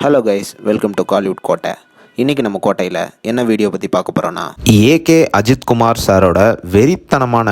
Hello guys, welcome to Kollywood கோட்டை. இன்றைக்கி நம்ம கோட்டையில் என்ன வீடியோ பற்றி பார்க்க போகிறோன்னா, ஏகே அஜித்குமார் சாரோட வெறித்தனமான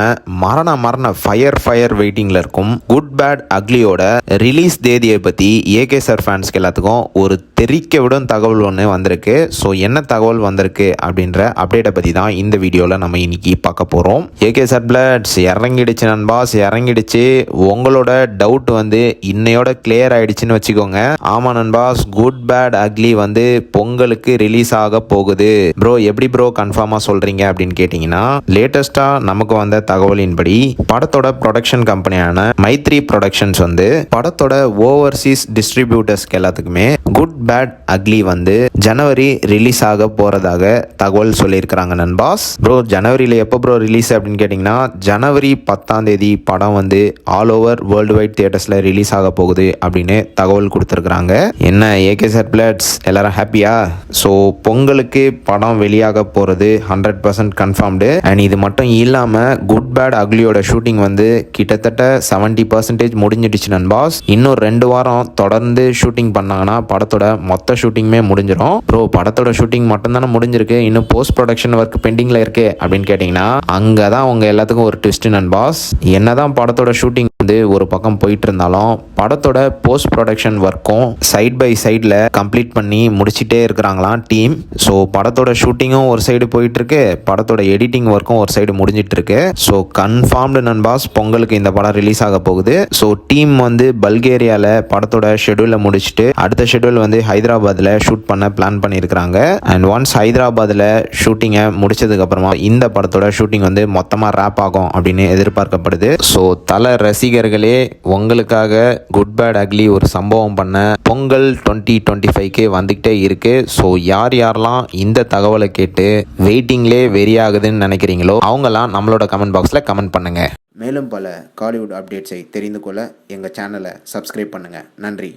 மரண ஃபயர் வெயிட்டிங்கில் இருக்கும் குட் பேட் அக்லியோட ரிலீஸ் தேதியை பற்றி ஏகே சார் ஃபேன்ஸ்க்கு எல்லாத்துக்கும் ஒரு தெரிக்க விடும் தகவல் ஒன்று வந்திருக்கு. ஸோ என்ன தகவல் வந்திருக்கு அப்படின்ற அப்டேட்டை பற்றி தான் இந்த வீடியோவில் நம்ம இன்னைக்கு பார்க்க போகிறோம். AK sir பிளட்ஸ் இறங்கிடுச்சு நண்பாஸ், இறங்கிடுச்சு. உங்களோட டவுட் வந்து இன்னையோட கிளியர் ஆகிடுச்சின்னு வச்சுக்கோங்க. ஆமாம் நண்பாஸ், குட் பேட் அக்லி வந்து பொங்கலுக்கு ரிலீஸ் ஆக போகுது. ப்ரோ எப்படி ப்ரோ கன்ஃபார்மாக சொல்கிறீங்க அப்படின்னு கேட்டிங்கன்னா, லேட்டஸ்ட்டாக நமக்கு வந்த தகவலின்படி படத்தோட ப்ரொடக்ஷன் கம்பெனியான மைத்ரி ப்ரொடக்ஷன்ஸ் வந்து படத்தோட ஓவர்சீஸ் டிஸ்ட்ரிபியூட்டர்ஸ்க்கு எல்லாத்துக்குமே குட் பேட் அக்லி வந்து ஜனவரி ரிலீஸ் ஆக போகிறதாக தகவல் சொல்லியிருக்கிறாங்க நண்பாஸ். ப்ரோ ஜனவரியில் எப்போ ப்ரோ ரிலீஸ் அப்படின்னு கேட்டிங்கன்னா, ஜனவரி 10 படம் வந்து ஆல் ஓவர் வேர்ல்டு வைட் தியேட்டர்ஸில் ரிலீஸ் ஆக போகுது அப்படின்னு தகவல் கொடுத்துருக்குறாங்க. என்ன ஏகே சார் பிளட்ஸ் எல்லாரும் ஹாப்பியா? ஸோ பொங்கலுக்கு படம் வெளியாக போகிறது 100% கன்ஃபார்ம்டு. அண்ட் இது மட்டும் இல்லாமல் குட் பேட் அக்லியோட ஷூட்டிங் வந்து கிட்டத்தட்ட 70% முடிஞ்சிடுச்சு நண்பாஸ். இன்னும் 2 வாரம் தொடர்ந்து ஷூட்டிங் பண்ணாங்கன்னா படத்தோட மொத்த ஷூட்டிங்குமே முடிஞ்சிடும். ப்ரோ படத்தோட ஷூட்டிங் மட்டும்தானே முடிஞ்சிருக்கு, இன்னும் போஸ்ட் ப்ரொடக்ஷன் ஒர்க் பெண்டிங்கில் இருக்கு அப்படின்னு கேட்டிங்கன்னா, அங்கே தான் உங்கள் எல்லாத்துக்கும் ஒரு ட்விஸ்ட் நண்பாஸ். என்னதான் படத்தோட ஷூட்டிங் வந்து ஒரு பக்கம் போயிட்டு இருந்தாலும் படத்தோட போஸ்ட் ப்ரொடக்ஷன் ஒர்க்கும் சைட் பை சைடில் கம்ப்ளீட் பண்ணி முடிச்சிட்டே இருக்கிறாங்களாம் டீம். ஸோ படத்தோட ஷூட்டிங்கும் ஒரு சைடு போயிட்டு இருக்கு, படத்தோட எடிட்டிங் ஒர்க்கும் ஒரு சைடு முடிஞ்சிட்டு இருக்கு. ஸோ கன்ஃபார்ம்டு நண்பாஸ், பொங்கலுக்கு இந்த படம் ரிலீஸ் ஆக போகுது. ஸோ டீம் வந்து பல்கேரியாவில் படத்தோட ஷெட்யூலை முடிச்சுட்டு அடுத்த ஷெட்யூல் வந்து ஹைதராபாத்தில் ஷூட் பண்ண பிளான் பண்ணியிருக்கிறாங்க. அண்ட் ஒன்ஸ் ஹைதராபாத்தில் ஷூட்டிங்கை முடிச்சதுக்கு அப்புறமா இந்த படத்தோட ஷூட்டிங் வந்து மொத்தமாக ரேப் ஆகும் அப்படின்னு எதிர்பார்க்கப்படுது. ஸோ தல ரசிகர்களே, உங்களுக்காக குட் பேட் அக்லி ஒரு சம்பவம் பண்ண பொங்கல் 2025க்கு வந்துகிட்டே இருக்கு. ஸோ யாரெல்லாம் இந்த தகவலை கேட்டு வெயிட்டிங்லே வெறியாகுதுன்னு நினைக்கிறீங்களோ அவங்கெல்லாம் நம்மளோட கமெண்ட் பாக்ஸில் கமெண்ட் பண்ணுங்க. மேலும் பல காலிவுட் அப்டேட்ஸை தெரிந்து கொள்ள எங்கள் சேனலை சப்ஸ்கிரைப் பண்ணுங்கள். நன்றி.